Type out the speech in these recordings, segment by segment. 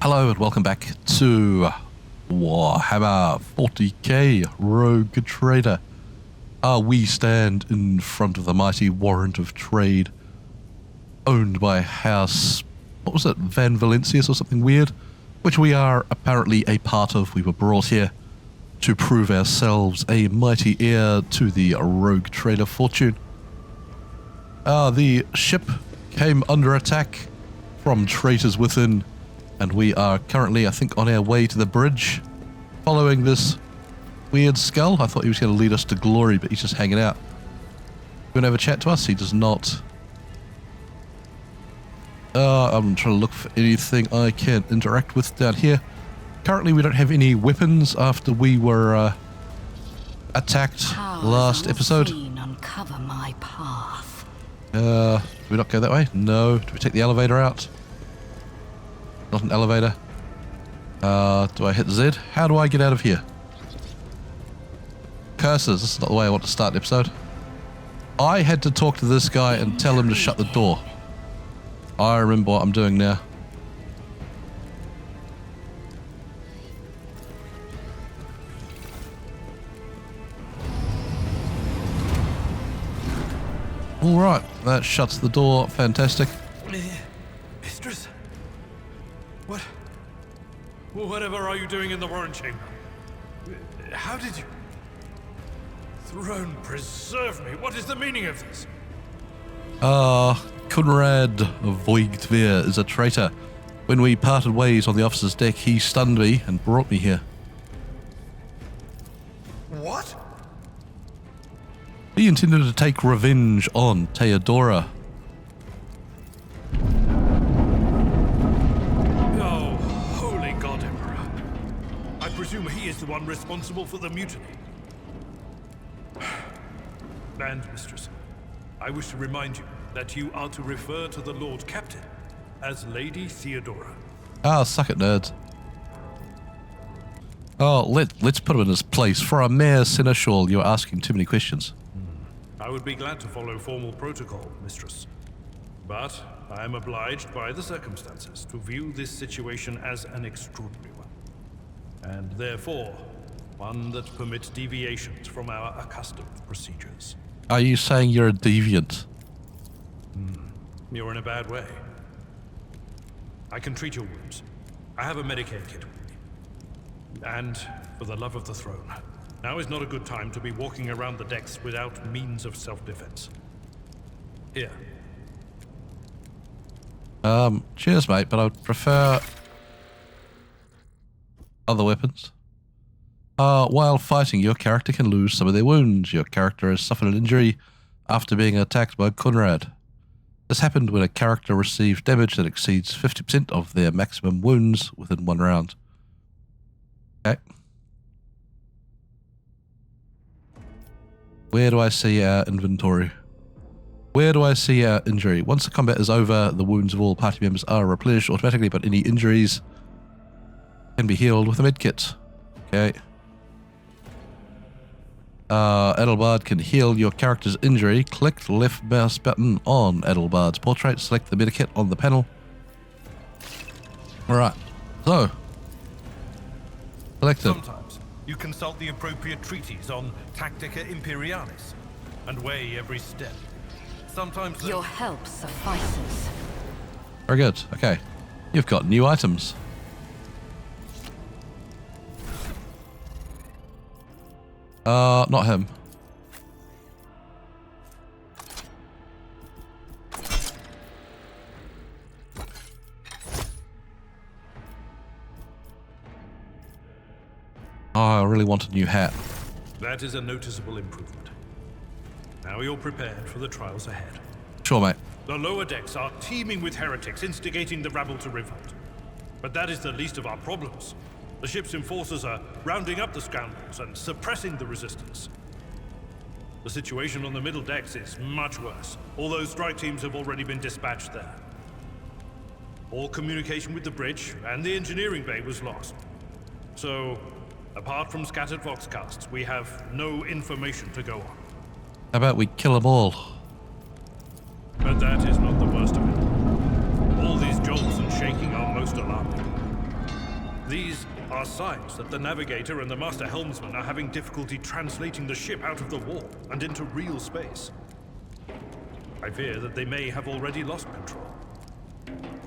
Hello and welcome back to Warhammer 40k Rogue Trader. We stand in front of the mighty warrant of trade owned by House, what was it, Van Valencius or something weird, which we are apparently a part of. We were brought here to prove ourselves a mighty heir to the Rogue Trader fortune. The ship came under attack from traitors within, and we are currently, I think, on our way to the bridge, following this weird skull. I thought he was going to lead us to glory, but he's just hanging out. You want to have a chat to us? He does not. I'm trying to look for anything I can interact with down here. Currently, we don't have any weapons after we were attacked last episode. Uncover my path. Do we not go that way? No. Do we take the elevator out? Not an elevator. Do I hit Z? How do I get out of here? Curses, this is not the way I want to start an episode. I had to talk to this guy and tell him to shut the door. I remember what I'm doing now. Alright, that shuts the door. Fantastic. Mistress? Whatever are you doing in the warrant chamber? How did you... Throne preserve me. What is the meaning of this? Conrad Voigtveer is a traitor. When we parted ways on the officer's deck, he stunned me and brought me here. What? He intended to take revenge on Theodora. Oh, holy God, Emperor. I presume he is the one responsible for the mutiny. And, Mistress, I wish to remind you that you are to refer to the Lord Captain as Lady Theodora. Suck it, nerds. Let's put him in his place. For a mere seneschal, you're asking too many questions. I would be glad to follow formal protocol, Mistress. But I am obliged by the circumstances to view this situation as an extraordinary one. And therefore, one that permits deviations from our accustomed procedures. Are you saying you're a deviant? You're in a bad way. I can treat your wounds. I have a Medicaid kit with me. And for the love of the throne, now is not a good time to be walking around the decks without means of self-defense. Here. Cheers, mate, but I'd prefer other weapons. While fighting, your character can lose some of their wounds. Your character has suffered an injury after being attacked by Conrad. This happened when a character received damage that exceeds 50% of their maximum wounds within one round. Okay. Where do I see our inventory? Where do I see our injury? Once the combat is over, the wounds of all party members are replenished automatically, but any injuries can be healed with a medkit. Okay. Adelbard can heal your character's injury. Click the left mouse button on Adelbard's portrait. Select the medikit on the panel. Alright. So. Select it. Sometimes you consult the appropriate treatise on Tactica Imperialis and weigh every step. Sometimes Your help suffices. Very good. Okay. You've got new items. Not him. I really want a new hat. That is a noticeable improvement. Now you're prepared for the trials ahead. Sure, mate. The lower decks are teeming with heretics instigating the rabble to revolt. But that is the least of our problems. The ship's enforcers are rounding up the scoundrels and suppressing the resistance. The situation on the middle decks is much worse, although strike teams have already been dispatched there. All communication with the bridge and the engineering bay was lost. So, apart from scattered voxcasts, we have no information to go on. How about we kill them all? But that is not the worst of it. All these jolts and shaking are most alarming. These are signs that the navigator and the master helmsman are having difficulty translating the ship out of the warp and into real space. I fear that they may have already lost control.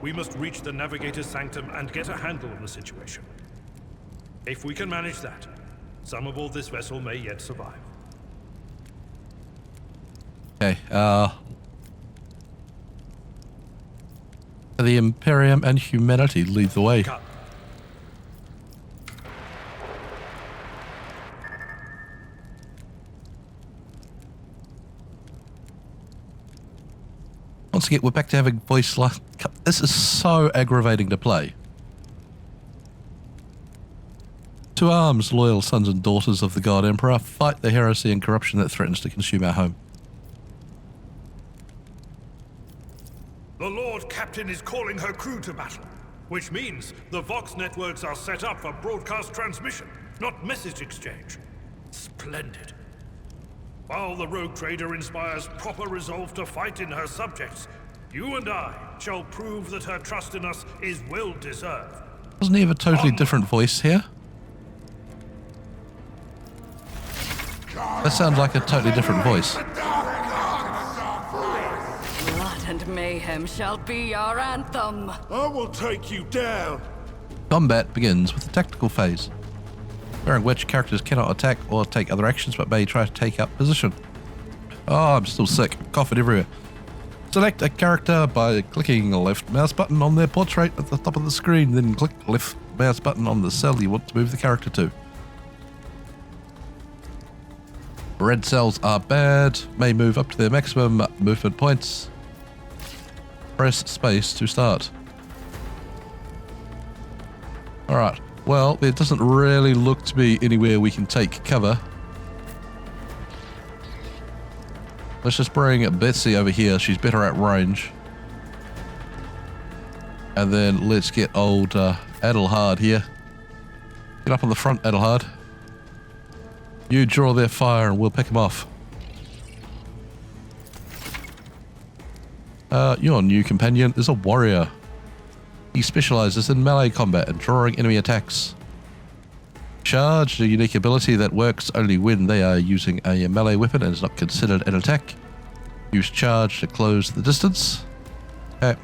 We must reach the navigator's sanctum and get a handle on the situation. If we can manage that, some aboard this vessel may yet survive. Okay, the Imperium and humanity lead the way. Cut. Once again, we're back to having voice like... This is so aggravating to play. To arms, loyal sons and daughters of the God Emperor, fight the heresy and corruption that threatens to consume our home. The Lord Captain is calling her crew to battle, which means the Vox networks are set up for broadcast transmission, not message exchange. Splendid. While the rogue trader inspires proper resolve to fight in her subjects, you and I shall prove that her trust in us is well deserved. Doesn't he have a totally different voice here? That sounds like a totally different voice. Blood and mayhem shall be our anthem. I will take you down. Combat begins with the tactical phase, during which characters cannot attack or take other actions but may try to take up position. Oh, I'm still sick. Coughing everywhere. Select a character by clicking the left mouse button on their portrait at the top of the screen, then click left mouse button on the cell you want to move the character to. Red cells are bad, may move up to their maximum movement points. Press space to start. Alright, well, there doesn't really look to be anywhere we can take cover. Let's just bring Betsy over here, she's better at range. And then let's get old Adelhard here. Get up on the front, Adelhard. You draw their fire and we'll pick them off. Your new companion is a warrior. He specializes in melee combat and drawing enemy attacks. Charge, a unique ability that works only when they are using a melee weapon and is not considered an attack. Use charge to close the distance. Okay.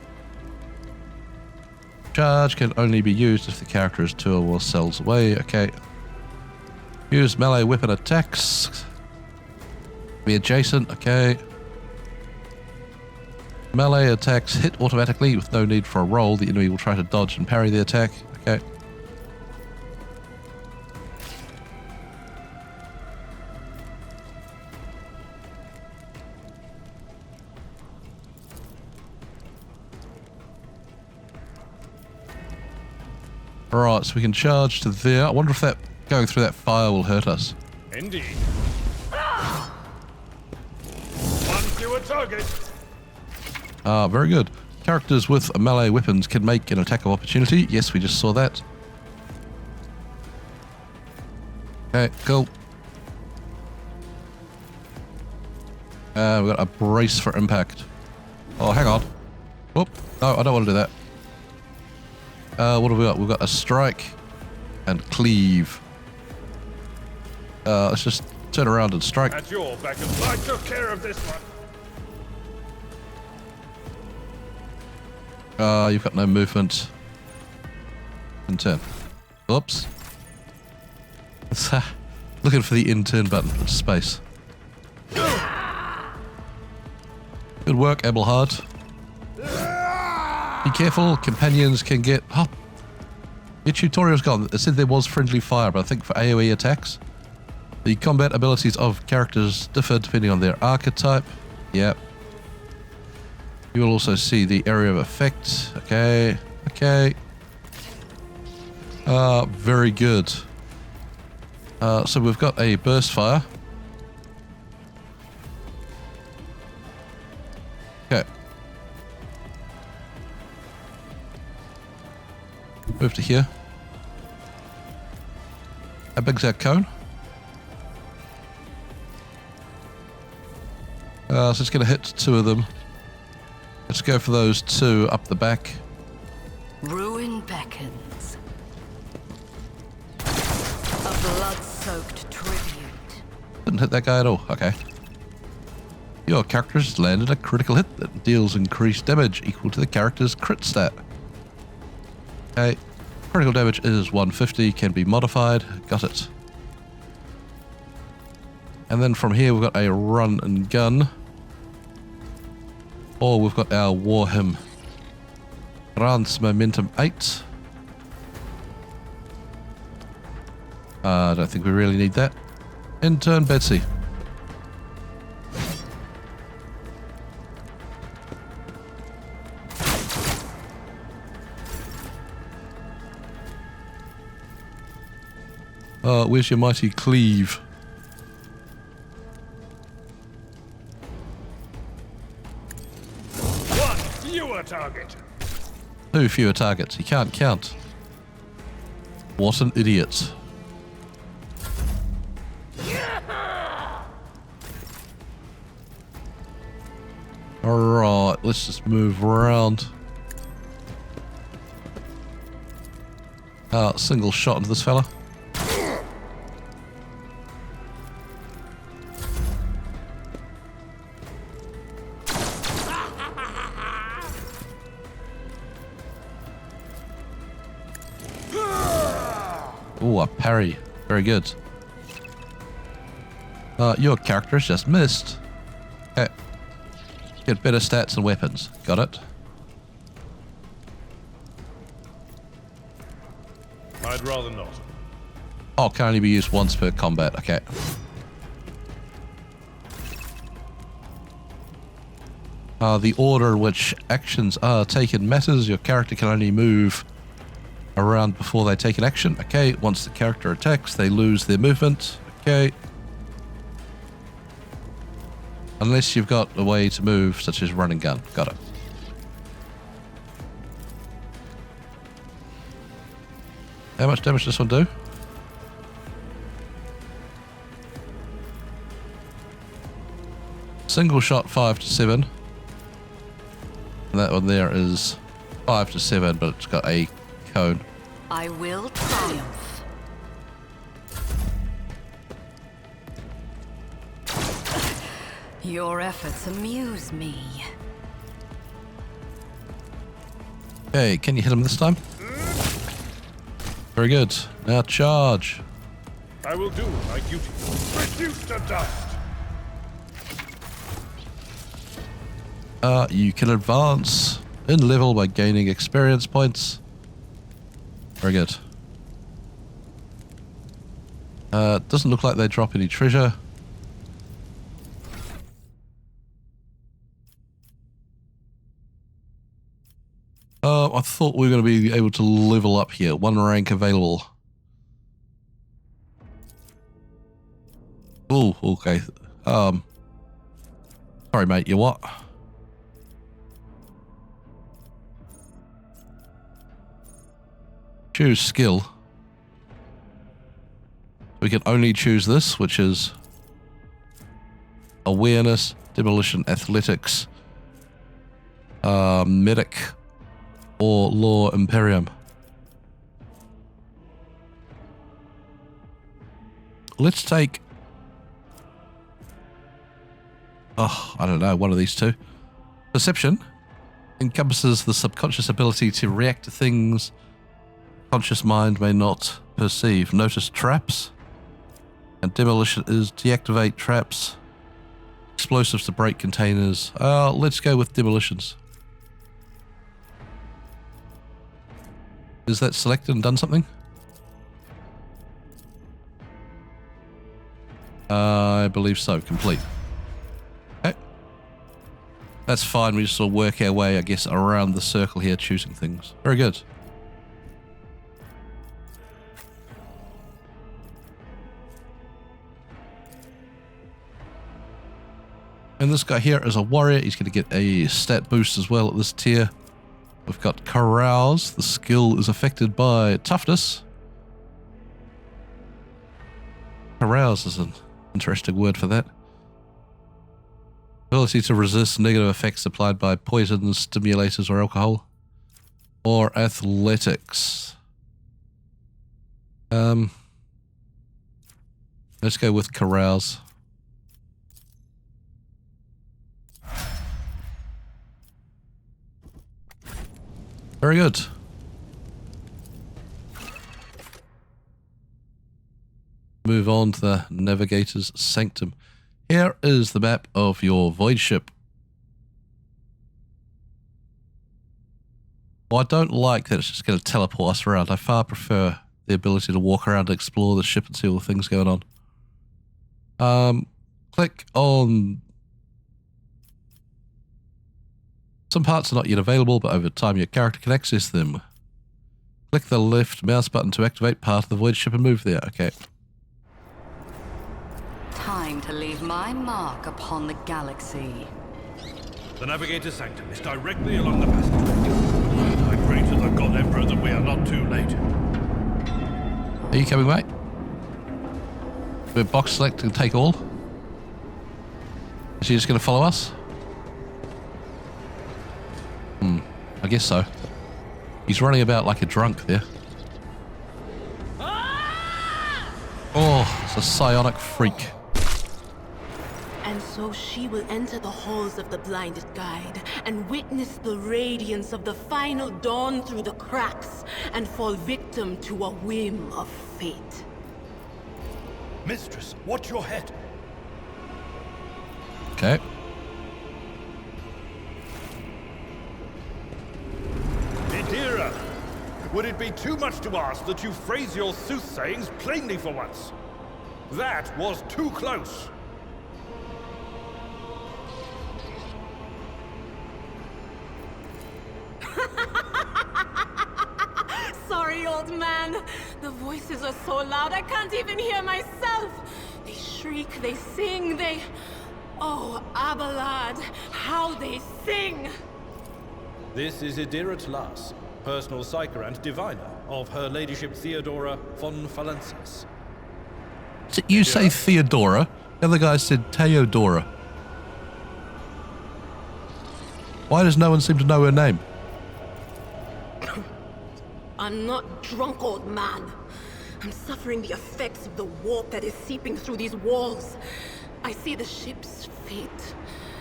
Charge can only be used if the character is 2 or more cells away. Okay. Use melee weapon attacks. Be adjacent. Okay. Melee attacks hit automatically with no need for a roll. The enemy will try to dodge and parry the attack. Okay. Alright, so we can charge to there. I wonder if that going through that fire will hurt us. Indeed. One fewer target. Ah, very good. Characters with melee weapons can make an attack of opportunity. Yes, we just saw that. Okay, cool. We've got a brace for impact. Oh, hang on. Whoop. No, I don't want to do that. What have we got? We've got a strike and cleave. Let's just turn around and strike. At your back and I took care of this one. You've got no movement. And turn. Oops. Looking for the in-turn button. It's space. Good work, Abelhard. Be careful, companions can get... Oh, your tutorial's gone. It said there was friendly fire, but I think for AoE attacks. The combat abilities of characters differ depending on their archetype. Yep. You will also see the area of effect. Okay. Okay. Very good. So we've got a burst fire. Okay. Move to here. How big's our cone? So it's going to hit 2 of them. Let's go for those 2 up the back. Ruin beckons. blood-soaked tribute. Didn't hit that guy at all. Okay. Your character's landed a critical hit that deals increased damage equal to the character's crit stat. Okay. Critical damage is 150, can be modified. Got it. And then from here we've got a run and gun. Or we've got our war hymn. Grants momentum 8. I don't think we really need that. Intern Betsy. Where's your mighty cleave? One fewer target. 2 fewer targets. He can't count. What an idiot. Alright, let's just move around. Single shot into this fella. Ooh, a parry. Very good. Your character's just missed. Okay. Get better stats and weapons. Got it. I'd rather not. Oh, can only be used once per combat. Okay. The order in which actions are taken matters. Your character can only move around before they take an action. Okay. Once the character attacks, they lose their movement. Okay. Unless you've got a way to move, such as run and gun. Got it. How much damage does this one do? Single shot 5 to 7. And that one there is 5 to 7, but it's got a cone. I will triumph. Your efforts amuse me. Okay, can you hit him this time? Very good. Now charge. I will do my duty. Reduced to dust. You can advance in level by gaining experience points. Very good. Doesn't look like they drop any treasure. I thought we were going to be able to level up here. 1 rank available. Oh, okay. Sorry, mate. You what? Choose skill. We can only choose this, which is awareness, demolition, athletics, medic, or law imperium. Let's take, I don't know, one of these two. Perception encompasses the subconscious ability to react to things conscious mind may not perceive. Notice traps. And demolition is deactivate traps. Explosives to break containers. Let's go with demolitions. Is that selected and done something? I believe so. Complete. Okay. That's fine. We just sort of work our way, I guess, around the circle here, choosing things. Very good. And this guy here is a warrior. He's going to get a stat boost as well at this tier. We've got Carouse. The skill is affected by toughness. Carouse is an interesting word for that. Ability to resist negative effects applied by poisons, stimulators, or alcohol. Or athletics. Let's go with carouse. Very good. Move on to the Navigator's Sanctum. Here is the map of your void ship. Well, I don't like that it's just going to teleport us around. I far prefer the ability to walk around and explore the ship and see all the things going on. Click on... Some parts are not yet available, but over time your character can access them. Click the left mouse button to activate part of the void ship and move there. Okay. Time to leave my mark upon the galaxy. The Navigator's Sanctum is directly along the passageway. I pray to the God Emperor that we are not too late. Are you coming, mate? We're box select and take all. Is she just going to follow us? I guess so. He's running about like a drunk there. Oh, it's a psionic freak. And so she will enter the halls of the blinded guide and witness the radiance of the final dawn through the cracks and fall victim to a whim of fate. Mistress, watch your head. Okay. Idira, would it be too much to ask that you phrase your soothsayings plainly for once? That was too close. Sorry, old man. The voices are so loud I can't even hear myself. They shriek, they sing, they... Oh, Abelard, how they sing! This is Idira Tlas, personal psyker and diviner of Her Ladyship Theodora von Valencius. You say Theodora, the other guy said Theodora. Why does no one seem to know her name? I'm not drunk, old man. I'm suffering the effects of the warp that is seeping through these walls. I see the ship's fate.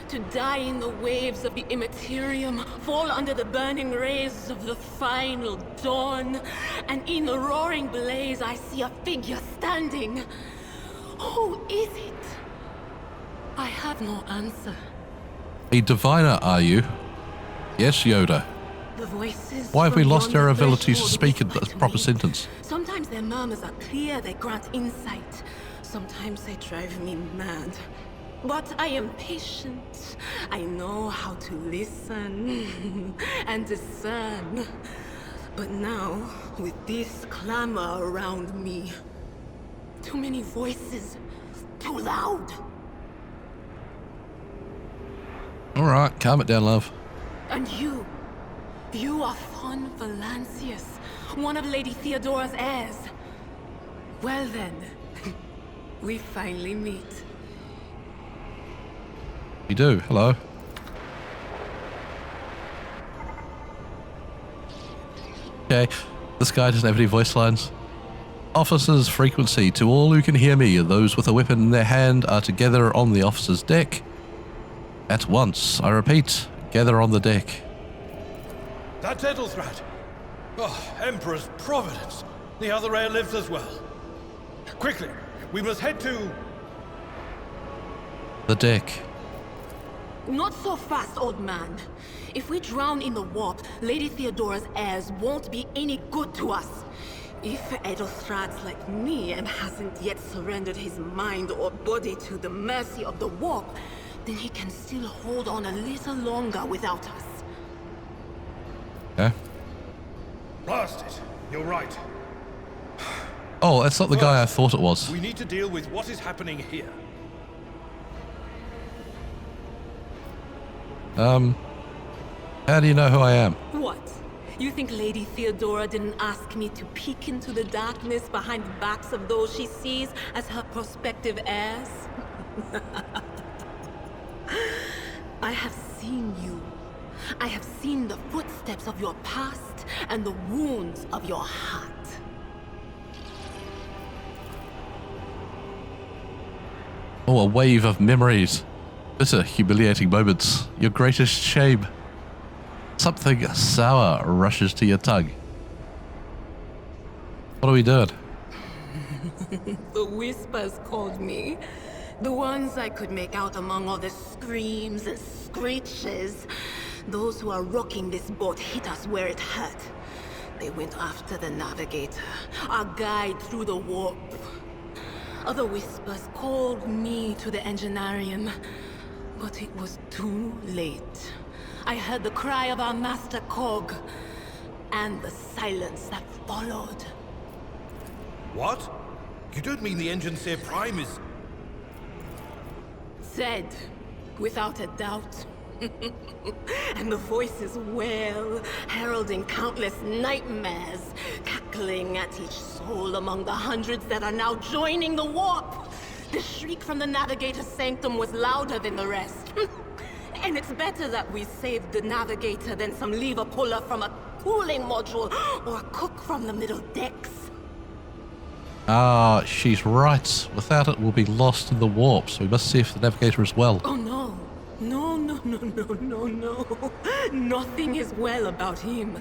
To die in the waves of the immaterium, fall under the burning rays of the final dawn. And in the roaring blaze, I see a figure standing. Who is it? I have no answer. A diviner, are you? Yes, Yoda. The voices. Why have we from lost our yonder ability to threshold speak in whisper a to proper me. sentence? Sometimes their murmurs are clear, they grant insight. Sometimes they drive me mad. But I am patient. I know how to listen and discern. But now, with this clamor around me, too many voices, too loud. All right, calm it down, love. And you are von Valencius, one of Lady Theodora's heirs. Well then, we finally meet. We do. Hello. Okay, this guy doesn't have any voice lines. Officers' frequency. To all who can hear me, those with a weapon in their hand are to gather on the officer's deck. At once. I repeat, gather on the deck. That's Edelthrat. Oh, Emperor's providence. The other heir lives as well. Quickly, we must head to... The deck. Not so fast, old man. If we drown in the warp, Lady Theodora's heirs won't be any good to us. If Edelthrat's like me and hasn't yet surrendered his mind or body to the mercy of the warp, then he can still hold on a little longer without us. Okay. Blast it. You're right. Oh, that's not the guy I thought it was. We need to deal with what is happening here. How do you know who I am? What? You think Lady Theodora didn't ask me to peek into the darkness behind the backs of those she sees as her prospective heirs? I have seen you. I have seen the footsteps of your past and the wounds of your heart. Oh, a wave of memories. Bitter, humiliating moments. Your greatest shame. Something sour rushes to your tongue. What are we doing? The whispers called me. The ones I could make out among all the screams and screeches. Those who are rocking this boat hit us where it hurt. They went after the navigator, our guide through the warp. Other whispers called me to the enginarium, but it was too late. I heard the cry of our master Cog, and the silence that followed. What? You don't mean the Enginseer Prime is... Said, without a doubt. And the voices wail, heralding countless nightmares, cackling at each soul among the hundreds that are now joining the warp. The shriek from the Navigator's sanctum was louder than the rest. And it's better that we saved the Navigator than some lever puller from a cooling module or a cook from the middle decks. Ah, she's right. Without it, we'll be lost in the warp, so we must see if the navigator is well. Oh no. No. Nothing is well about him.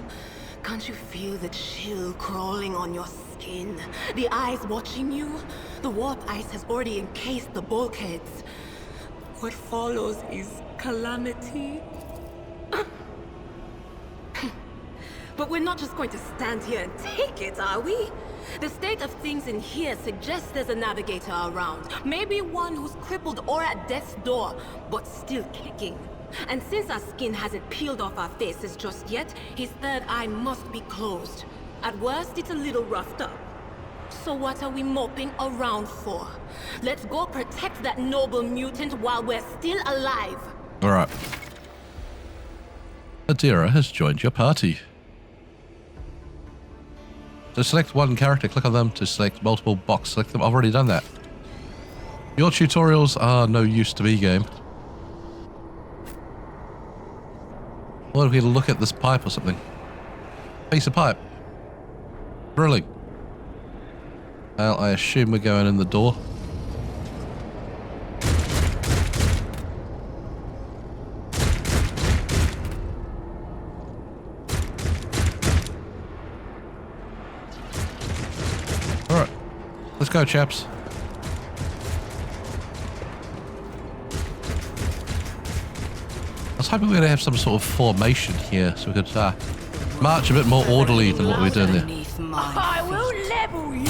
Can't you feel the chill crawling on your skin? The eyes watching you? The warp ice has already encased the bulkheads. What follows is calamity. But we're not just going to stand here and take it, are we? The state of things in here suggests there's a navigator around. Maybe one who's crippled or at death's door, but still kicking. And since our skin hasn't peeled off our faces just yet, his third eye must be closed. At worst, it's a little roughed up. So what are we moping around for? Let's go protect that noble mutant while we're still alive. All right. Adira has joined your party. To select one character, click on them. To select multiple box, select them. I've already done that. Your tutorials are no use to me, game. What if we look at this pipe or something? Piece of pipe. Drilling. Well, I assume we're going in the door. Alright. Let's go, chaps. I was hoping we were going to have some sort of formation here so we could march a bit more orderly than what we're doing there. I will level you.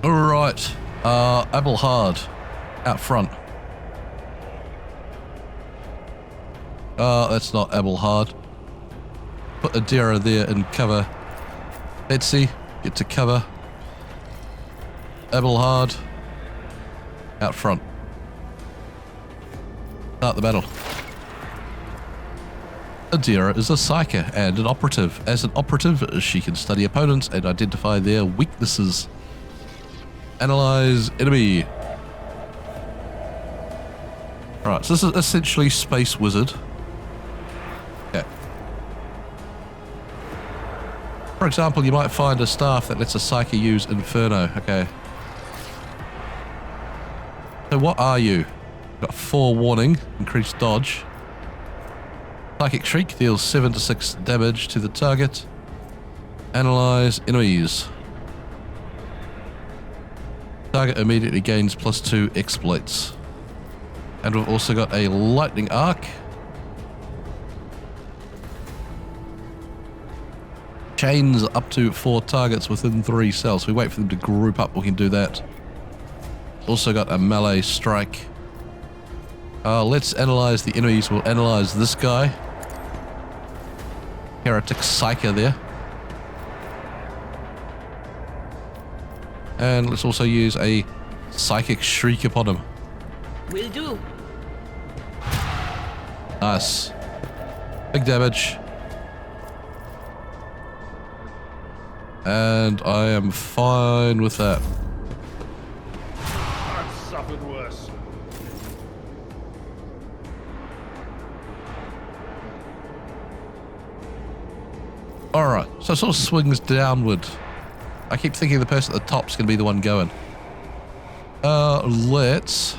Alright, Abelhard, out front. That's not Abelhard. Put Adira there and cover. Betsy, get to cover. Abelhard, out front. Start the battle. Adira is a psyker and an operative. As an operative, she can study opponents and identify their weaknesses. Analyze enemy. Alright, so this is essentially Space Wizard. Okay. For example, you might find a staff that lets a psyker use Inferno. Okay. So what are you? Got 4 warning, increased dodge. Psychic Shriek deals 7 to 6 damage to the target. Analyze enemies. Target immediately gains +2 exploits. And we've also got a lightning arc. Chains up to 4 targets within 3 cells. We wait for them to group up, we can do that. Also got a melee strike. Let's analyze the enemies. We'll analyze this guy. Heretic Psyker there. And let's also use a Psychic Shriek upon him. Will do. Nice. Big damage. And I am fine with that. I've suffered worse. Alright, so it sort of swings downward. I keep thinking the person at the top's going to be the one going. Let's...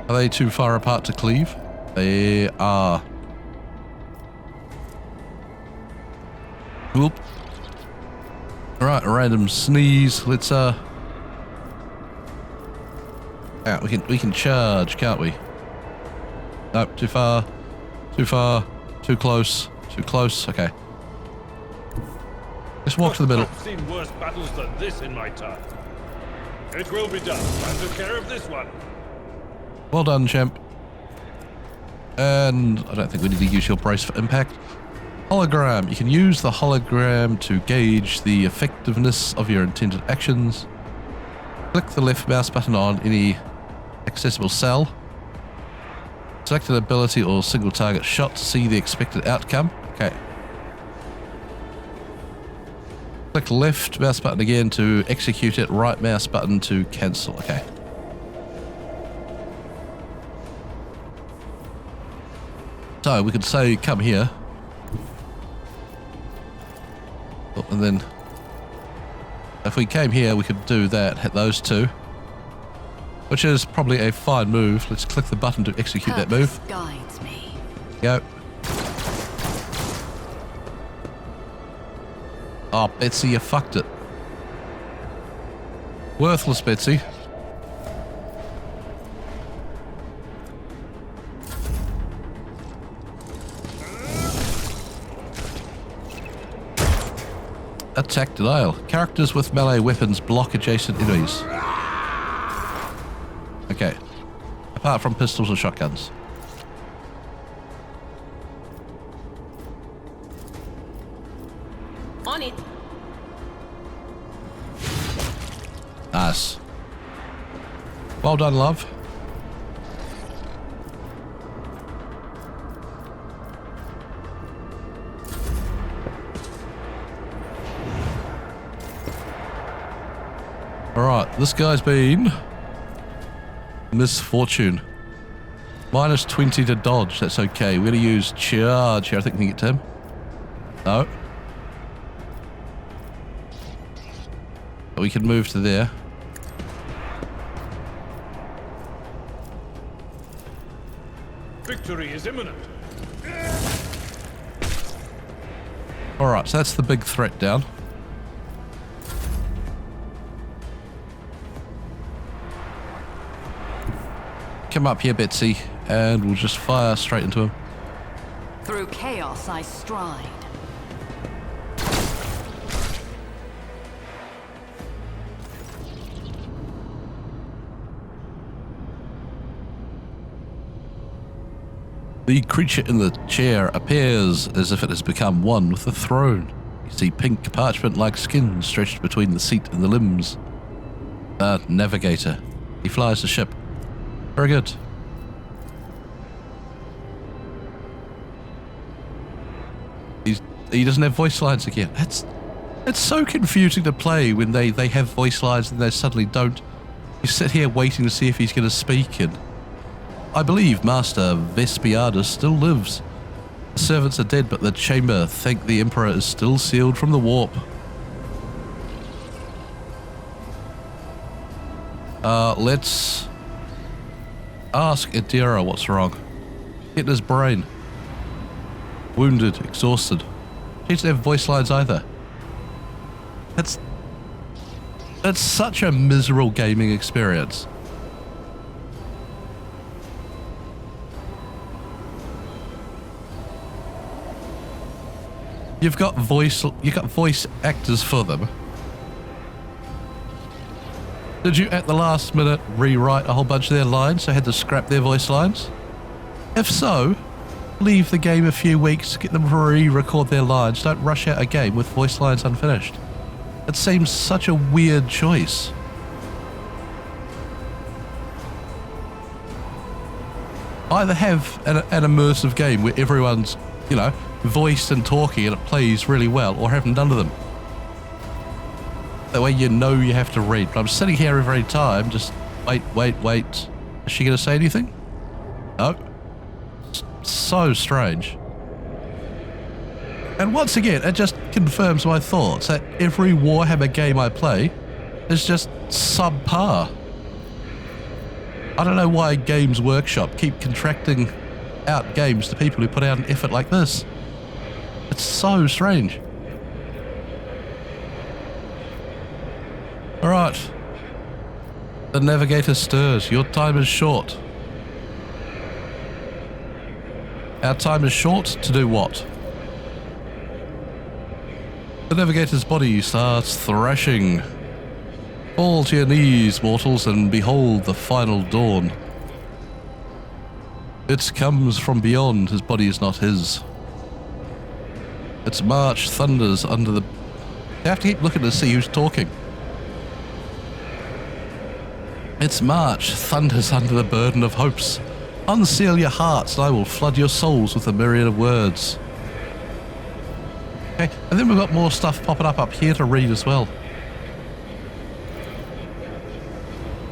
Are they too far apart to cleave? They are. Whoop. Alright, a random sneeze. Let's, yeah, we can charge, can't we? Nope, too far. Too far. Too close. Too close. Okay. Let's walk to the middle. I've seen worse battles than this in my time. It will be done. I took care of this one. Well done, champ. And I don't think we need to use your brace for impact. Hologram. You can use the hologram to gauge the effectiveness of your intended actions. Click the left mouse button on any accessible cell. Select an ability or single target shot to see the expected outcome. Okay. Click left mouse button again to execute it, right mouse button to cancel. Okay. So we could say come here. Oh, and then if we came here we could do that, hit those two. Which is probably a fine move. Let's click the button to execute that move. Guides me. Go. Oh, Betsy, you fucked it. Worthless, Betsy. Attack denial. Characters with melee weapons block adjacent enemies. Okay. Apart from pistols and shotguns. On it. Nice. Well done, love. Alright, this guy's been... misfortune. Minus 20 to dodge, that's okay. We're going to use charge here. I think we can get to him. No. But we can move to there. Victory is imminent. Alright, so that's the big threat down. Come up here, Betsy, and we'll just fire straight into him. Through chaos I stride. The creature in the chair appears as if it has become one with the throne. You see pink parchment-like skin stretched between the seat and the limbs. The navigator. He flies the ship. Very good. He doesn't have voice lines again. It's so confusing to play when they have voice lines and they suddenly don't. You sit here waiting to see if he's going to speak, and I believe Master Vespiadus still lives. The servants are dead, but the chamber, thank the Emperor, is still sealed from the warp. Let's ask Adira what's wrong. Hit his brain. Wounded, exhausted. He doesn't have voice lines either. That's such a miserable gaming experience. You've got voice actors for them. Did you at the last minute rewrite a whole bunch of their lines so had to scrap their voice lines? If so, leave the game a few weeks to get them to re-record their lines. Don't rush out a game with voice lines unfinished. It seems such a weird choice. Either have an immersive game where everyone's, you know, voiced and talking and it plays really well, or have none of them. That way you know you have to read. But I'm sitting here every time, just wait. Is she going to say anything? No. So strange. And once again, it just confirms my thoughts that every Warhammer game I play is just subpar. I don't know why Games Workshop keep contracting out games to people who put out an effort like this. It's so strange. Alright. The navigator stirs. Your time is short. Our time is short to do what? The navigator's body starts thrashing. Fall to your knees, mortals, and behold the final dawn. It comes from beyond. His body is not his. Its march thunders under the... You have to keep looking to see who's talking. Its march thunders under the burden of hopes. Unseal your hearts, and I will flood your souls with a myriad of words. Okay, and then we've got more stuff popping up here to read as well.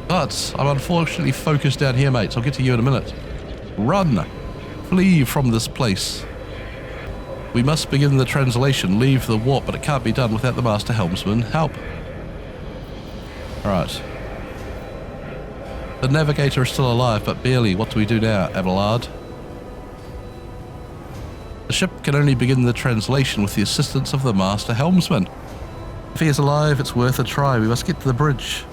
But I'm unfortunately focused down here, mates. I'll get to you in a minute. Run! Flee from this place. We must begin the translation. Leave the warp, but it can't be done without the Master Helmsman help. Alright. The navigator is still alive, but barely. What do we do now, Abelard? The ship can only begin the translation with the assistance of the Master Helmsman. If he is alive, it's worth a try. We must get to the bridge.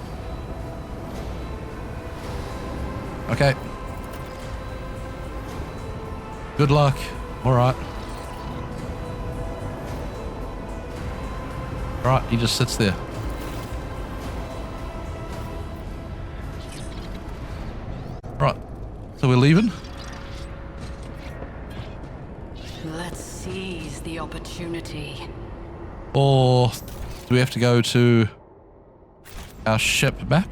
Okay. Good luck. Alright. Alright, he just sits there. Right, so we're leaving? Let's seize the opportunity. Or do we have to go to our ship map?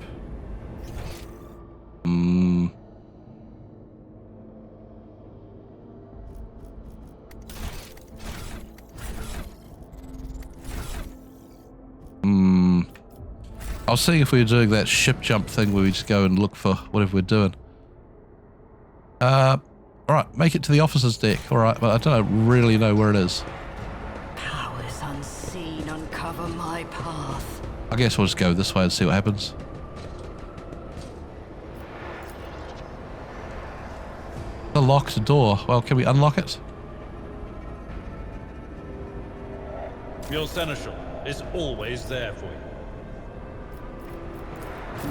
I was seeing if we were doing that ship jump thing where we just go and look for whatever we're doing. Alright, make it to the officer's deck. Alright, but I don't really know where it is. Powers unseen uncover my path. I guess we'll just go this way and see what happens. The locked door. Well, can we unlock it? Your seneschal is always there for you.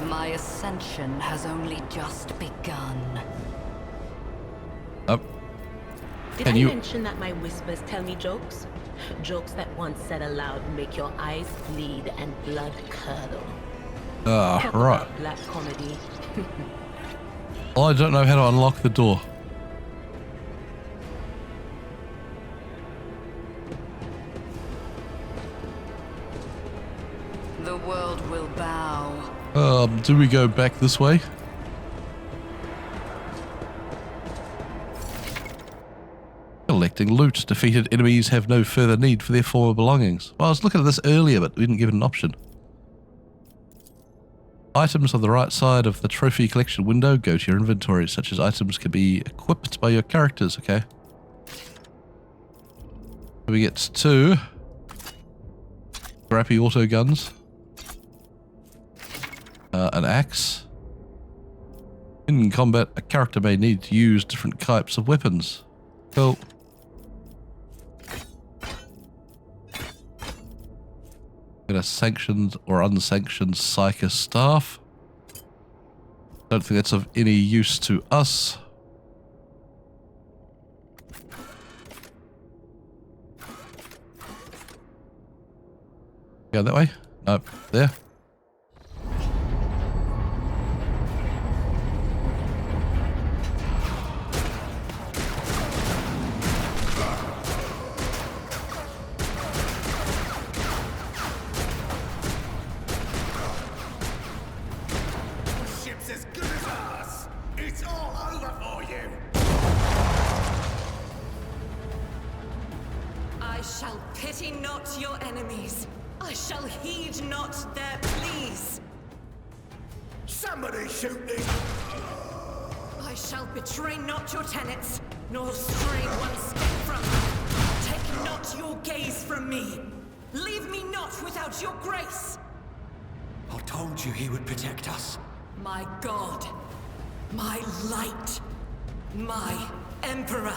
My ascension has only just begun. Oh. Did Can I you- mention that my whispers tell me jokes? Jokes that once said aloud make your eyes bleed and blood curdle. Talk Right. about black comedy. Well, I don't know how to unlock the door. The world will bow. Do we go back this way? Collecting loot. Defeated enemies have no further need for their former belongings. Well, I was looking at this earlier, but we didn't give it an option. Items on the right side of the trophy collection window. Go to your inventory. Such as items can be equipped by your characters, okay? We get two scrappy auto guns. An axe. In combat, a character may need to use different types of weapons. Cool. Get a sanctioned or unsanctioned Psyker staff. Don't think that's of any use to us. Go that way? Nope. There. Ship's as good as ours. It's all over for you. I shall pity not your enemies. I shall heed not their pleas. Somebody shoot me. I shall betray not your tenets, nor stray one step from them. Take not your gaze from me. Leave me not without your grace. I told you he would protect us. My god. My light. My emperor.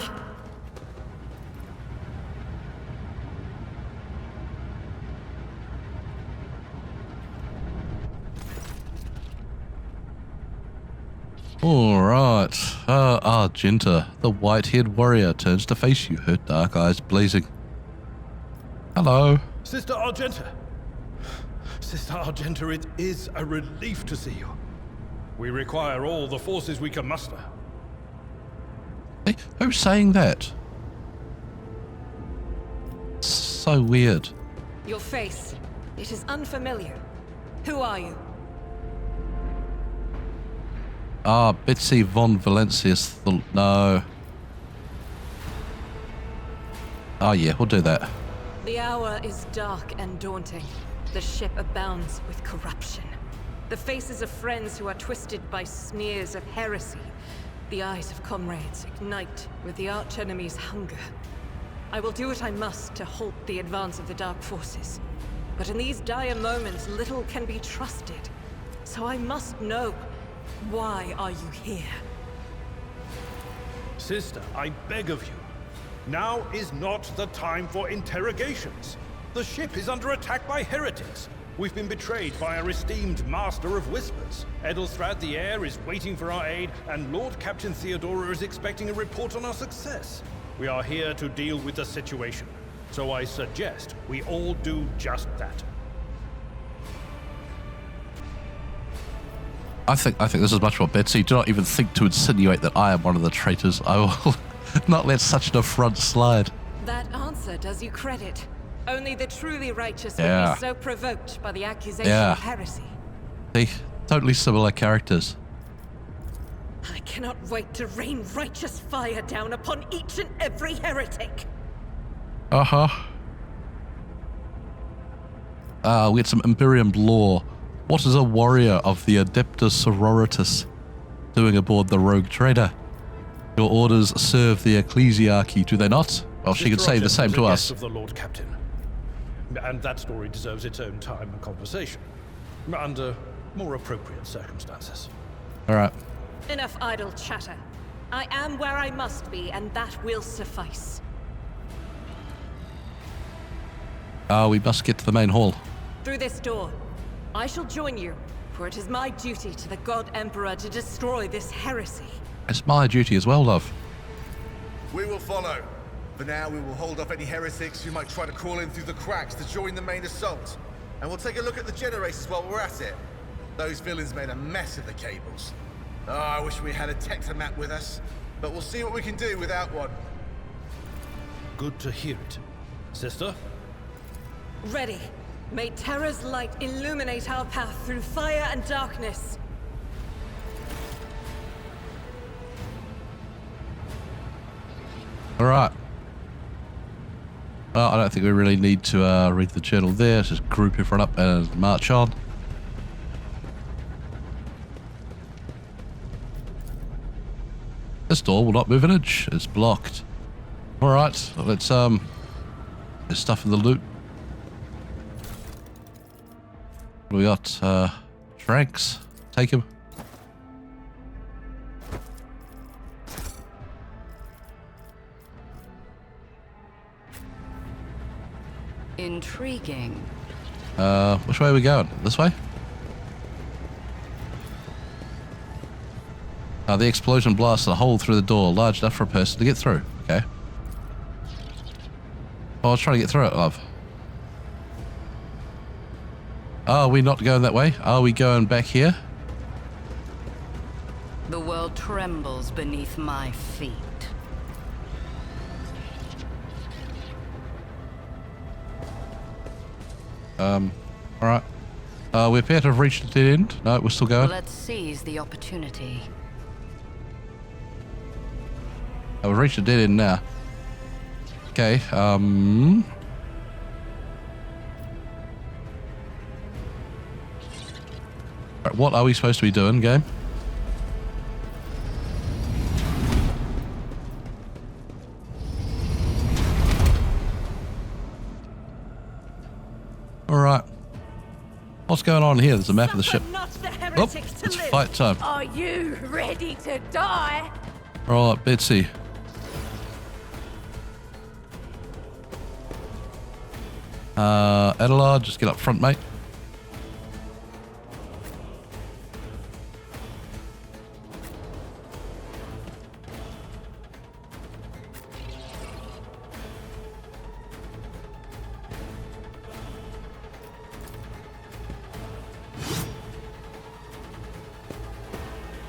Alright. Argenta, the white-haired warrior, turns to face you, her dark eyes blazing. Hello. Sister Argenta. Sister Argenta, it is a relief to see you. We require all the forces we can muster. Hey, who's saying that? So weird. Your face. It is unfamiliar. Who are you? Bitsy von Valencius. No. Oh yeah, we'll do that. The hour is dark and daunting. The ship abounds with corruption. The faces of friends who are twisted by sneers of heresy. The eyes of comrades ignite with the archenemy's hunger. I will do what I must to halt the advance of the dark forces. But in these dire moments, little can be trusted. So I must know, why are you here? Sister, I beg of you. Now is not the time for interrogations. The ship is under attack by heretics. We've been betrayed by our esteemed Master of Whispers. Edelstrad the Heir is waiting for our aid, and Lord Captain Theodora is expecting a report on our success. We are here to deal with the situation, so I suggest we all do just that. I think this is much more Betsy. Do not even think to insinuate that I am one of the traitors. I will not let such an affront slide. That answer does you credit. Only the truly righteous would Yeah. be so provoked by the accusation Yeah. of heresy. See, totally similar characters. I cannot wait to rain righteous fire down upon each and every heretic. Uh-huh. We had some Imperium lore. What is a warrior of the Adeptus Sororitas doing aboard the rogue trader? Your orders serve the ecclesiarchy, do they not? Well, she could Sister say the Argenta same is to a us. guest of the Lord Captain. And that story deserves its own time and conversation. Under more appropriate circumstances. Alright. Enough idle chatter. I am where I must be, and that will suffice. We must get to the main hall. Through this door, I shall join you, for it is my duty to the God Emperor to destroy this heresy. It's my duty as well, love. We will follow. For now, we will hold off any heretics who might try to crawl in through the cracks to join the main assault. And we'll take a look at the generators while we're at it. Those villains made a mess of the cables. Oh, I wish we had a Tectomat with us. But we'll see what we can do without one. Good to hear it. Sister? Ready. May Terra's light illuminate our path through fire and darkness. Alright. Well, I don't think we really need to read the journal there. Just group everyone up and march on. This door will not move an inch. It's blocked. Alright, let's there's stuff in the loot. We got Franks. Take him. Intriguing. Which way are we going? This way? The explosion blasted a hole through the door, large enough for a person to get through. Okay. Oh, I was trying to get through it, love. Are we not going that way? Are we going back here? The world trembles beneath my feet. Alright. We appear to have reached the dead end. No, we're still going. Let's seize the opportunity. We've reached the dead end now. Okay, Right, what are we supposed to be doing, game? Alright. What's going on here? There's a map of the ship. Not the Oh, heretic to it's live. fight time. Are you ready to die? All right, Betsy. Adelard, just get up front, mate.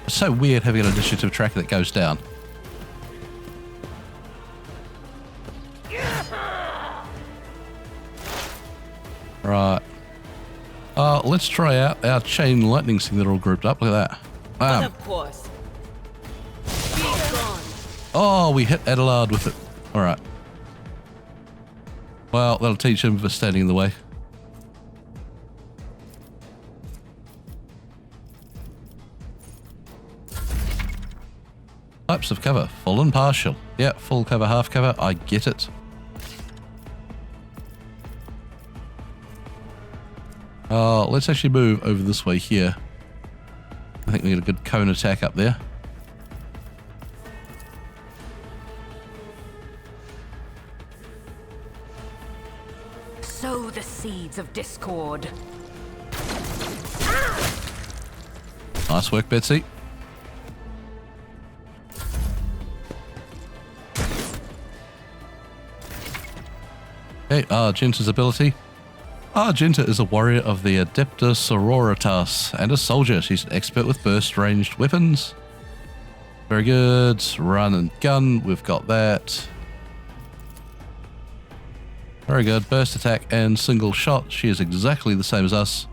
It's so weird having an initiative tracker that goes down. Right. Let's try out our chain lightning thing that are all grouped up. Look at that. But Bam. of course. Be gone. Oh, we hit Adelard with it. All right. Well, that'll teach him for standing in the way. Types of cover. Full and partial. Yeah, full cover, half cover. I get it. Let's actually move over this way here. I think we get a good cone attack up there. Sow the seeds of discord. Nice work, Betsy. Okay, Argenta's ability. Argenta is a warrior of the Adepta Sororitas and a soldier. She's an expert with burst ranged weapons. Very good. Run and gun, we've got that. Very good. Burst attack and single shot. She is exactly the same as us.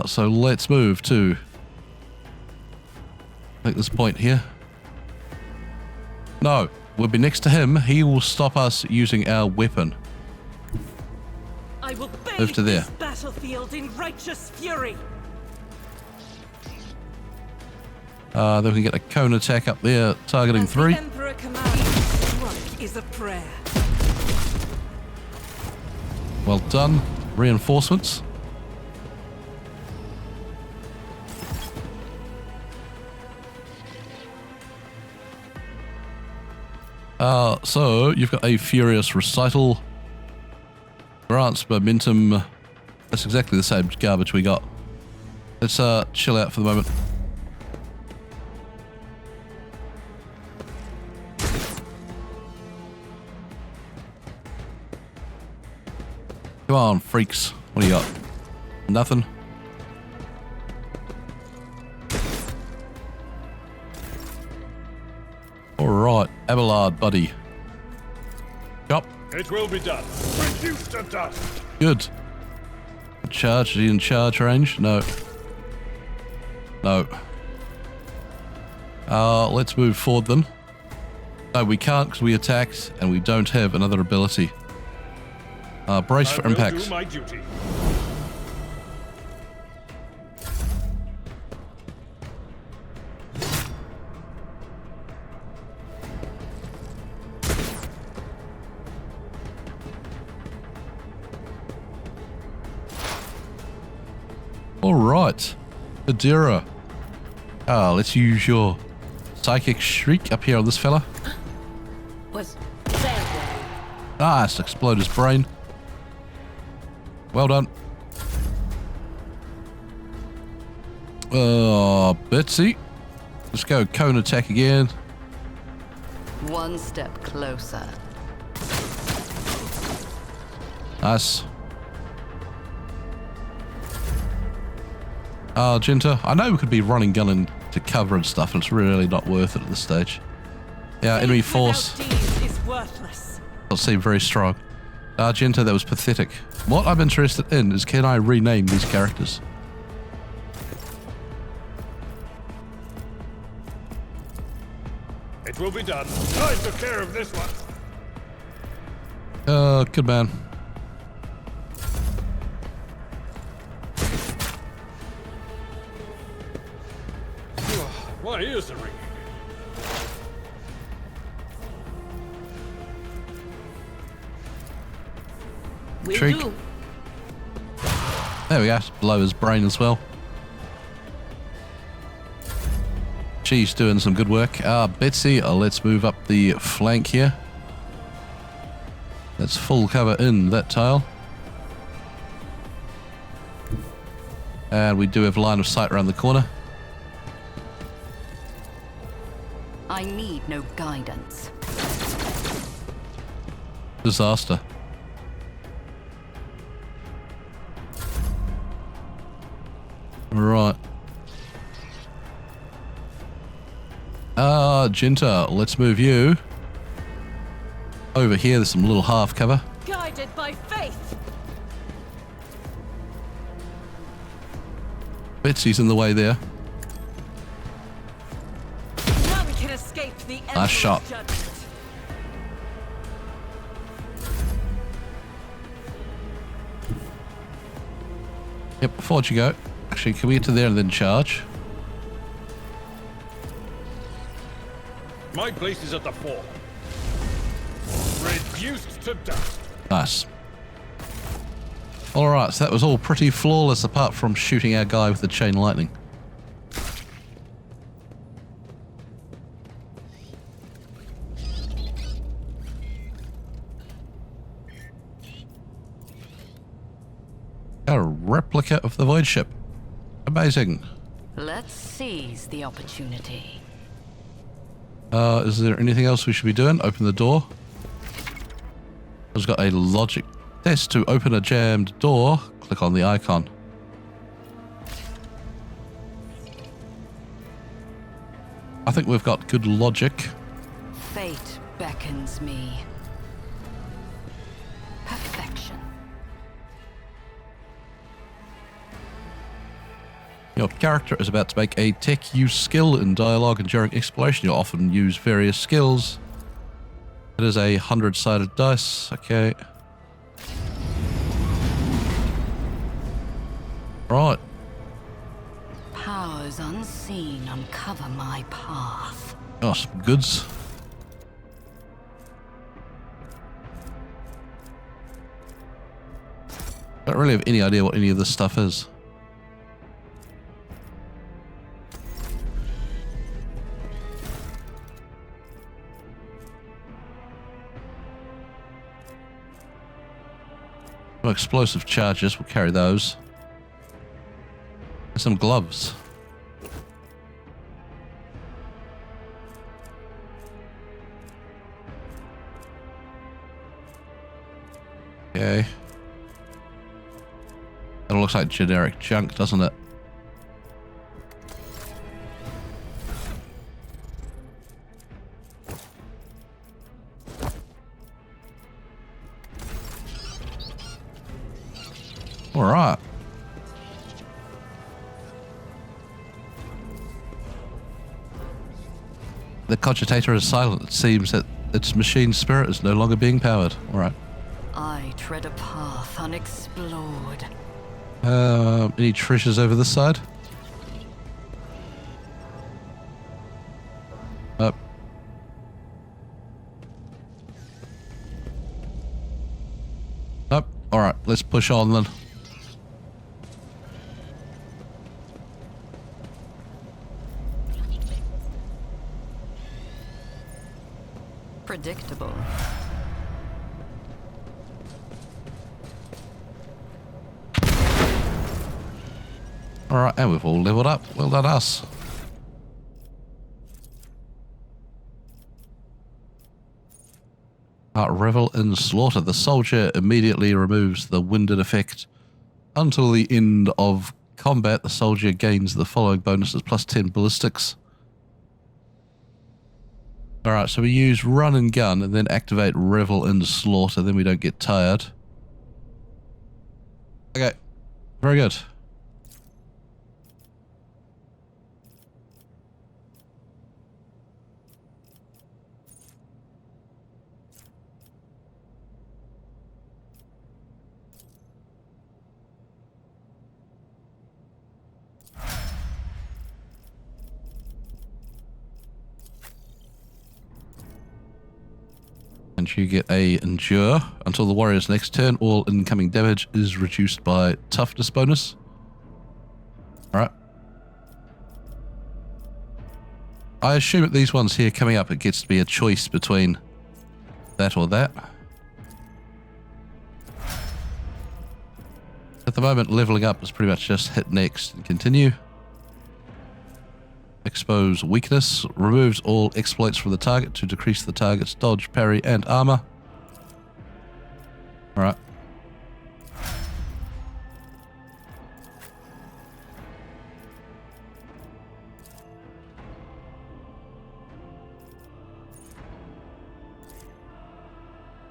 So let's move to, I think, this point here. No, we'll be next to him. He will stop us using our weapon. I will bathe Move to there. this battlefield in righteous fury. Then we can get a cone attack up there, targeting As 3. the Emperor commands, strike is a prayer. Well done. Reinforcements. So you've got a Furious Recital. Grants momentum. That's exactly the same garbage we got. Let's chill out for the moment. Come on, freaks. What do you got? Nothing. Alright, Abelard, buddy. Chop. It will be done. Reduced to dust. Good. Charge. Is he in charge range? No. No. Let's move forward then. No, we can't because we attacked and we don't have another ability. Brace for I will impact. do my duty. Alright. Adira. Let's use your psychic shriek up here on this fella. Was that Nice, explode his brain. Well done. Betsy. Let's go cone attack again. One step closer. Nice. Argenta. I know we could be running gunning to cover and stuff, and it's really not worth it at this stage. Yeah, enemy force Without deeds is worthless. doesn't seem very strong. Argenta, that was pathetic. What I'm interested in is, can I rename these characters? It will be done. I took care of this one. Good man. My ears are ringing. we Shriek. do? There we go. Below his brain as well. She's doing some good work. Betsy, let's move up the flank here. That's full cover in that tile. And we do have line of sight around the corner. I need no guidance. Disaster. Right. Jinta, let's move you over here. There's some little half cover. Guided by faith. Betsy's in the way there. None can escape the Nice shot. judgment. Yep, forward you go. Actually, can we get to there and then charge? My place is at the fore. Reduced to dust. Nice. Alright, so that was all pretty flawless apart from shooting our guy with the chain lightning. A replica of the void ship. Amazing. Let's seize the opportunity. Is there anything else we should be doing? Open the door. It's got a logic test to open a jammed door. Click on the icon. I think we've got good logic. Fate beckons me. Perfection. Your character is about to make a tech use skill in dialogue, and during exploration you'll often use various skills. It is a 100-sided dice. Okay. Right. Powers unseen uncover my path. Oh, some goods. Don't really have any idea what any of this stuff is. Some explosive charges, we'll carry those. And some gloves. Okay. That looks like generic junk, doesn't it? All right. The cogitator is silent. It seems that its machine spirit is no longer being powered. All right. I tread a path unexplored. Any treasures over this side? Up. Up. All right. Let's push on then. Predictable. Alright, and we've all leveled up. Well done us. Revel in slaughter. The soldier immediately removes the winded effect. Until the end of combat, the soldier gains the following bonuses: plus 10 ballistics. Alright, so we use run and gun and then activate Revel in slaughter, then we don't get tired. Okay, very good. And you get a endure. Until the warrior's next turn, all incoming damage is reduced by toughness bonus. Alright. I assume at these ones here coming up, it gets to be a choice between that or that. At the moment, leveling up is pretty much just hit next and continue. Expose weakness. Removes all exploits from the target to decrease the target's dodge, parry, and armor. Alright.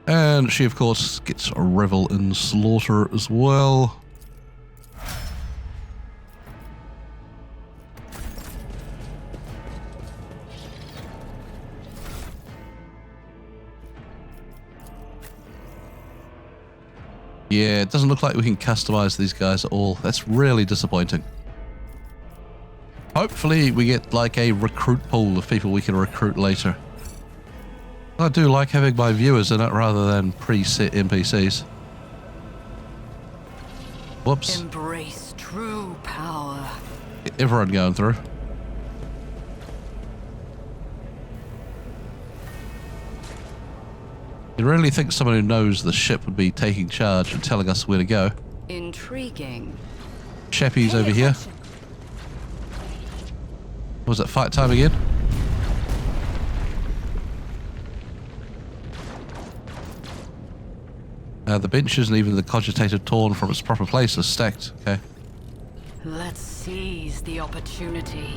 And she, of course, gets a revel in slaughter as well. Yeah, it doesn't look like we can customize these guys at all. That's really disappointing. Hopefully we get like a recruit pool of people we can recruit later. I do like having my viewers in it rather than preset NPCs. Whoops. Embrace true power. Get everyone going through. You really think someone who knows the ship would be taking charge and telling us where to go? Intriguing. Chappie's over here. Was it fight time again? The bench isn't even the cogitated torn from its proper place, is stacked. Okay. Let's seize the opportunity.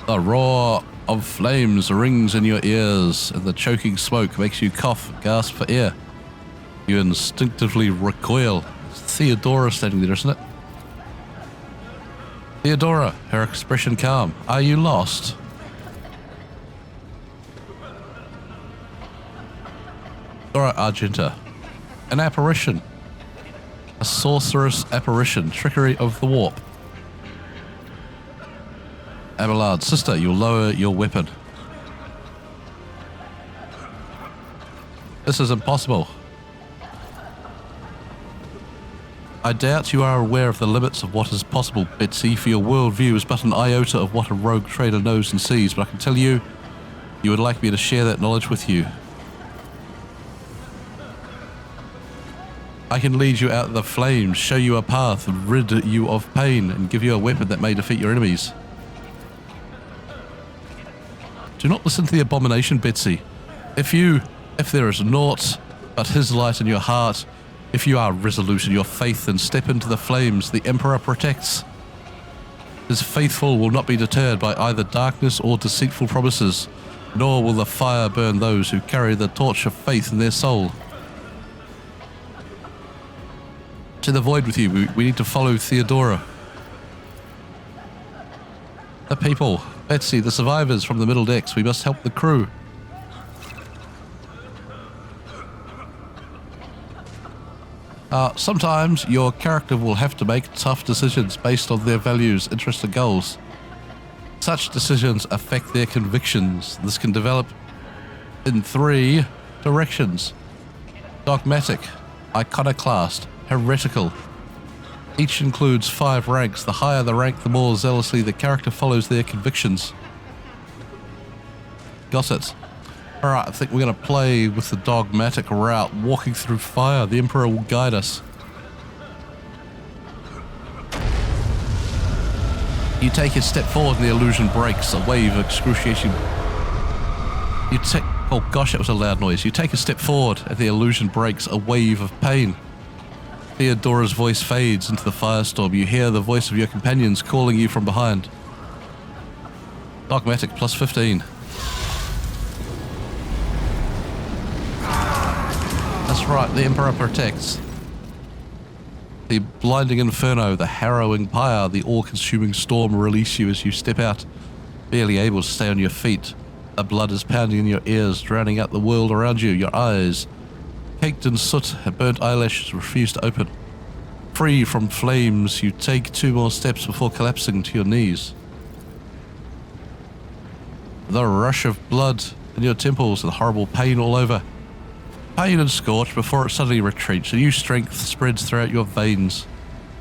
The roar of flames rings in your ears, and the choking smoke makes you cough and gasp for air. You instinctively recoil. It's Theodora standing there, isn't it? Theodora, her expression calm. Are you lost? Dora Argenta. An apparition. A sorceress apparition. Trickery of the warp. Abelard, sister, you'll lower your weapon. This is impossible. I doubt you are aware of the limits of what is possible, Betsy, for your worldview is but an iota of what a rogue trader knows and sees, but I can tell you, you would like me to share that knowledge with you. I can lead you out of the flames, show you a path, rid you of pain, and give you a weapon that may defeat your enemies. Do not listen to the abomination, Betsy. If there is naught but his light in your heart, if you are resolute in your faith, then step into the flames the Emperor protects. His faithful will not be deterred by either darkness or deceitful promises, nor will the fire burn those who carry the torch of faith in their soul. To the void with you, we need to follow Theodora. The people, Betsy, the survivors from the middle decks, we must help the crew. Sometimes your character will have to make tough decisions based on their values, interests, and goals. Such decisions affect their convictions. This can develop in 3 directions: dogmatic, iconoclast, heretical. Each includes 5 ranks. The higher the rank, the more zealously the character follows their convictions. Got it. Alright, I think we're going to play with the dogmatic route, walking through fire. The Emperor will guide us. You take a step forward and the illusion breaks. A wave of excruciating... Oh gosh, that was a loud noise. You take a step forward and the illusion breaks. A wave of pain. Theodora's voice fades into the firestorm. You hear the voice of your companions calling you from behind. Dogmatic plus 15. That's right, the Emperor protects. The blinding inferno, the harrowing pyre, the all-consuming storm release you as you step out, barely able to stay on your feet. The blood is pounding in your ears, drowning out the world around you. Your eyes Caked in soot, her burnt eyelashes refuse to open. Free from flames, you take 2 more steps before collapsing to your knees. The rush of blood in your temples and horrible pain all over. Pain and scorch before it suddenly retreats. A new strength spreads throughout your veins.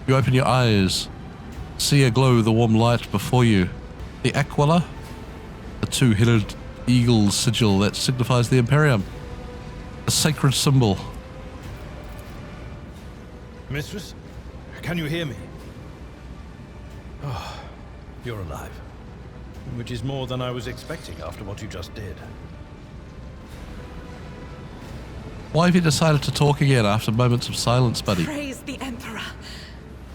You open your eyes, see aglow the warm light before you. The Aquila, the 2-headed eagle's sigil that signifies the Imperium. A sacred symbol. Mistress, can you hear me? Oh, you're alive. Which is more than I was expecting after what you just did. Why have you decided to talk again after moments of silence, buddy? Praise the Emperor.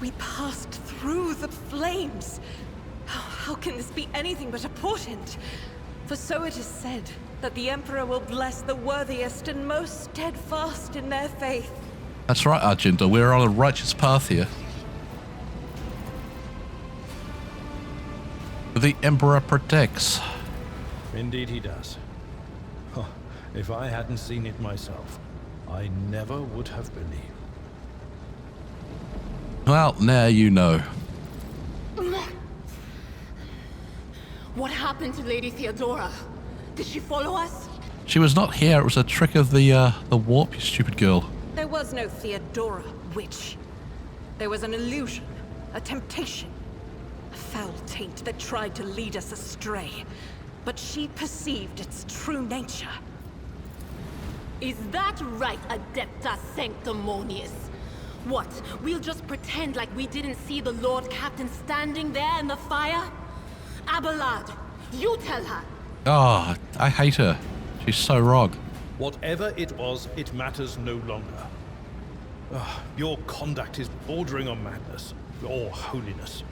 We passed through the flames. How can this be anything but a portent? For so it is said that the Emperor will bless the worthiest and most steadfast in their faith. That's right, Argenta. We're on a righteous path here. The Emperor protects. Indeed he does. Oh, if I hadn't seen it myself, I never would have believed. Well, now you know. What happened to Lady Theodora? Did she follow us? She was not here. It was a trick of the warp, you stupid girl. There was no Theodora, witch. There was an illusion, a temptation, a foul taint that tried to lead us astray. But she perceived its true nature. Is that right, Adepta Sanctimonious? What, we'll just pretend like we didn't see the Lord Captain standing there in the fire? Abelard, you tell her. Oh, I hate her. She's so wrong. Whatever it was, it matters no longer. Your conduct is bordering on madness, or holiness.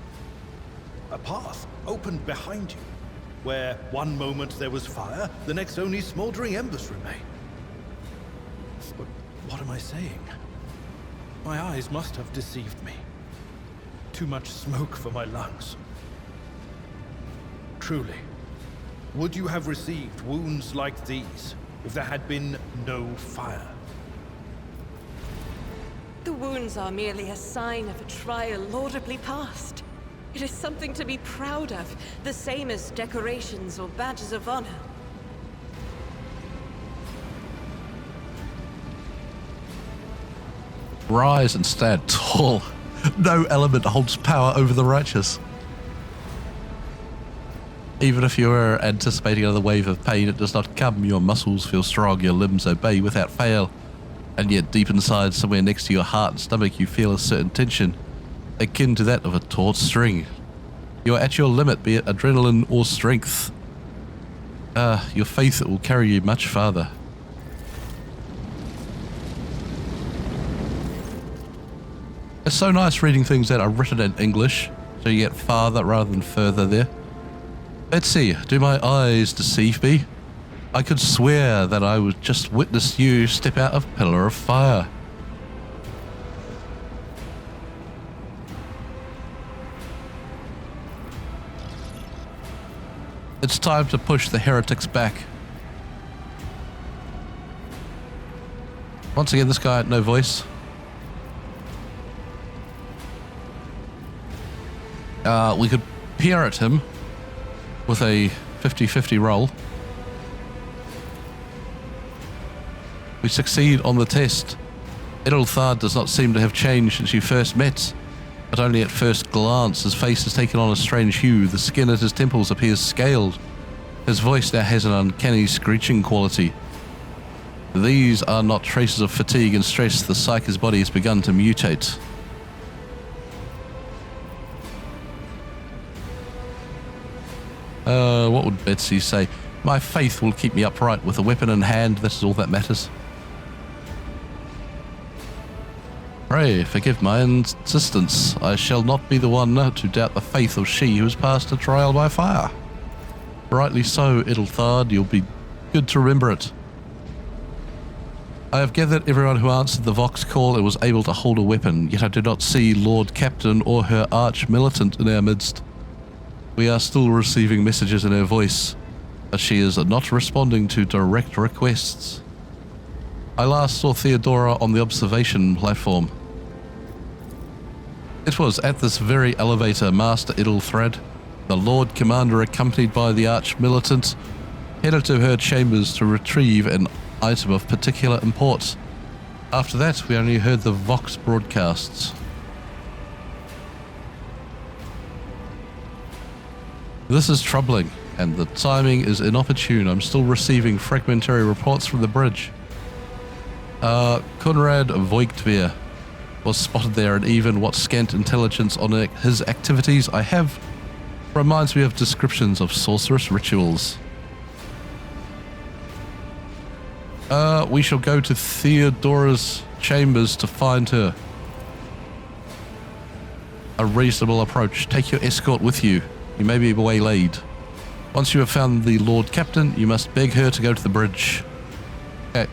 A path opened behind you, where one moment there was fire, the next only smoldering embers remain. But what am I saying? My eyes must have deceived me. Too much smoke for my lungs. Truly, would you have received wounds like these if there had been no fire? The wounds are merely a sign of a trial laudably passed. It is something to be proud of, the same as decorations or badges of honor. Rise and stand tall. No element holds power over the righteous. Even if you are anticipating another wave of pain, it does not come. Your muscles feel strong, your limbs obey without fail. And yet deep inside, somewhere next to your heart and stomach, you feel a certain tension, akin to that of a taut string. You are at your limit, be it adrenaline or strength. Your faith will carry you much farther. It's so nice reading things that are written in English, so you get farther rather than further there. Betsy, do my eyes deceive me? I could swear that I would just witness you step out of a pillar of fire. It's time to push the heretics back. Once again, this guy had no voice. We could peer at him with a 50-50 roll. We succeed on the test. Edelthard does not seem to have changed since you first met, but only at first glance. His face has taken on a strange hue. The skin at his temples appears scaled. His voice now has an uncanny screeching quality. These are not traces of fatigue and stress. The psyker's body has begun to mutate. What would Betsy say? My faith will keep me upright with a weapon in hand. That is all that matters. Pray, forgive my insistence. I shall not be the one to doubt the faith of she who has passed a trial by fire. Rightly so, Edelthard. You'll be good to remember it. I have gathered everyone who answered the Vox call and was able to hold a weapon, yet I do not see Lord Captain or her arch-militant in our midst. We are still receiving messages in her voice, but she is not responding to direct requests. I last saw Theodora on the observation platform. It was at this very elevator Master Idlethred, the Lord Commander accompanied by the Arch-Militant, headed to her chambers to retrieve an item of particular import. After that, we only heard the Vox broadcasts. This is troubling, and the timing is inopportune. I'm still receiving fragmentary reports from the bridge. Conrad Voigtveer was spotted there, and even what scant intelligence on his activities I have reminds me of descriptions of sorceress rituals. We shall go to Theodora's chambers to find her. A reasonable approach. Take your escort with you. You may be waylaid. Once you have found the Lord Captain, you must beg her to go to the bridge. Okay.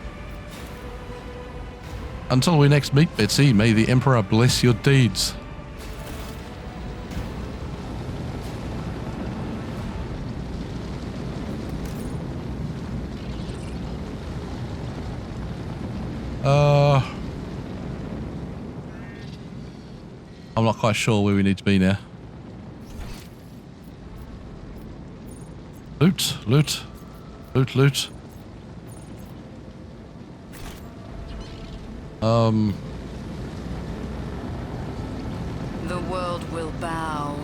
Until we next meet, Betsy, may the Emperor bless your deeds. I'm not quite sure where we need to be now. Loot, loot, loot, loot. The world will bow.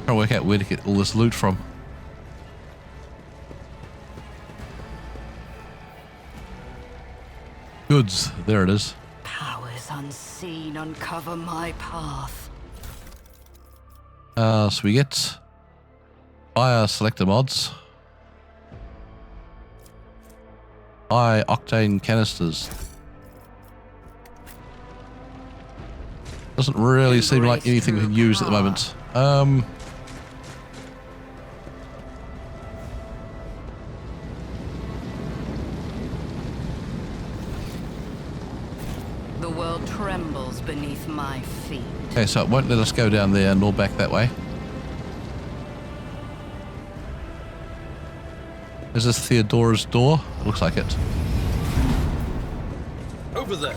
Trying to work out where to get all this loot from. Goods, there it is. Powers unseen uncover my path. So we get fire selector mods. High octane canisters. Doesn't really seem like anything we can use at the moment. The world trembles beneath my feet. Okay, so it won't let us go down there nor back that way. Is this Theodora's door? It looks like it. Over there.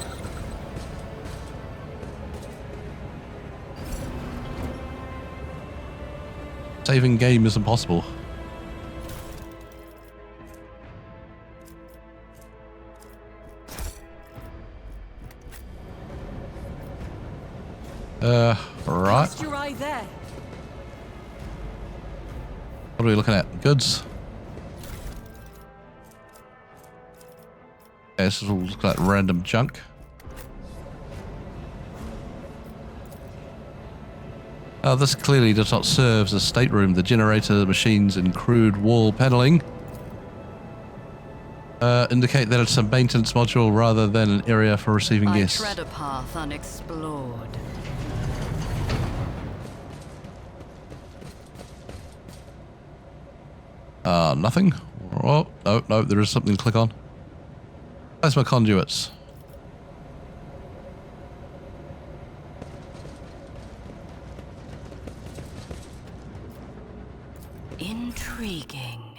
Saving game is impossible. Right. Cast your eye there. What are we looking at? Goods. Okay, this will look like random junk. This clearly does not serve as a stateroom. The generator machines and crude wall paneling indicate that it's a maintenance module rather than an area for receiving I guests. tread a path unexplored. Nothing. Oh, no, there is something to click on. Plasma conduits. Intriguing.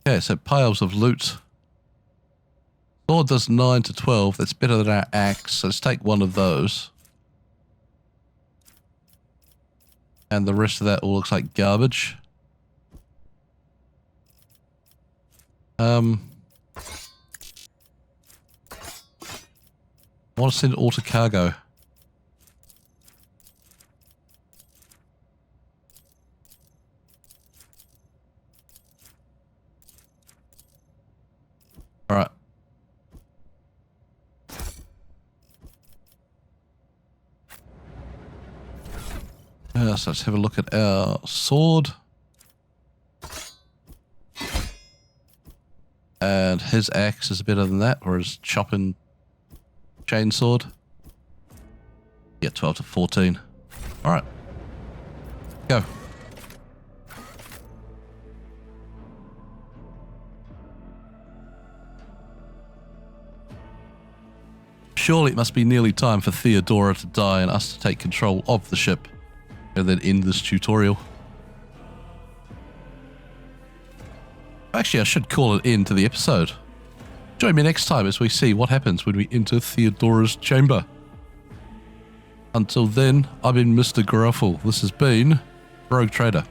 Okay, so piles of loot. Sword does 9 to 12. That's better than our axe. So let's take one of those. And the rest of that all looks like garbage. I want to send it all to cargo. All right. So let's have a look at our sword. And his axe is better than that, or his chopping chainsword. Yeah, 12 to 14. All right. Go. Surely it must be nearly time for Theodora to die and us to take control of the ship and then end this tutorial. Actually, I should call it in to the episode. Join me next time as we see what happens when we enter Theodora's chamber. Until then, I've been Mr. Gruffle. This has been Rogue Trader.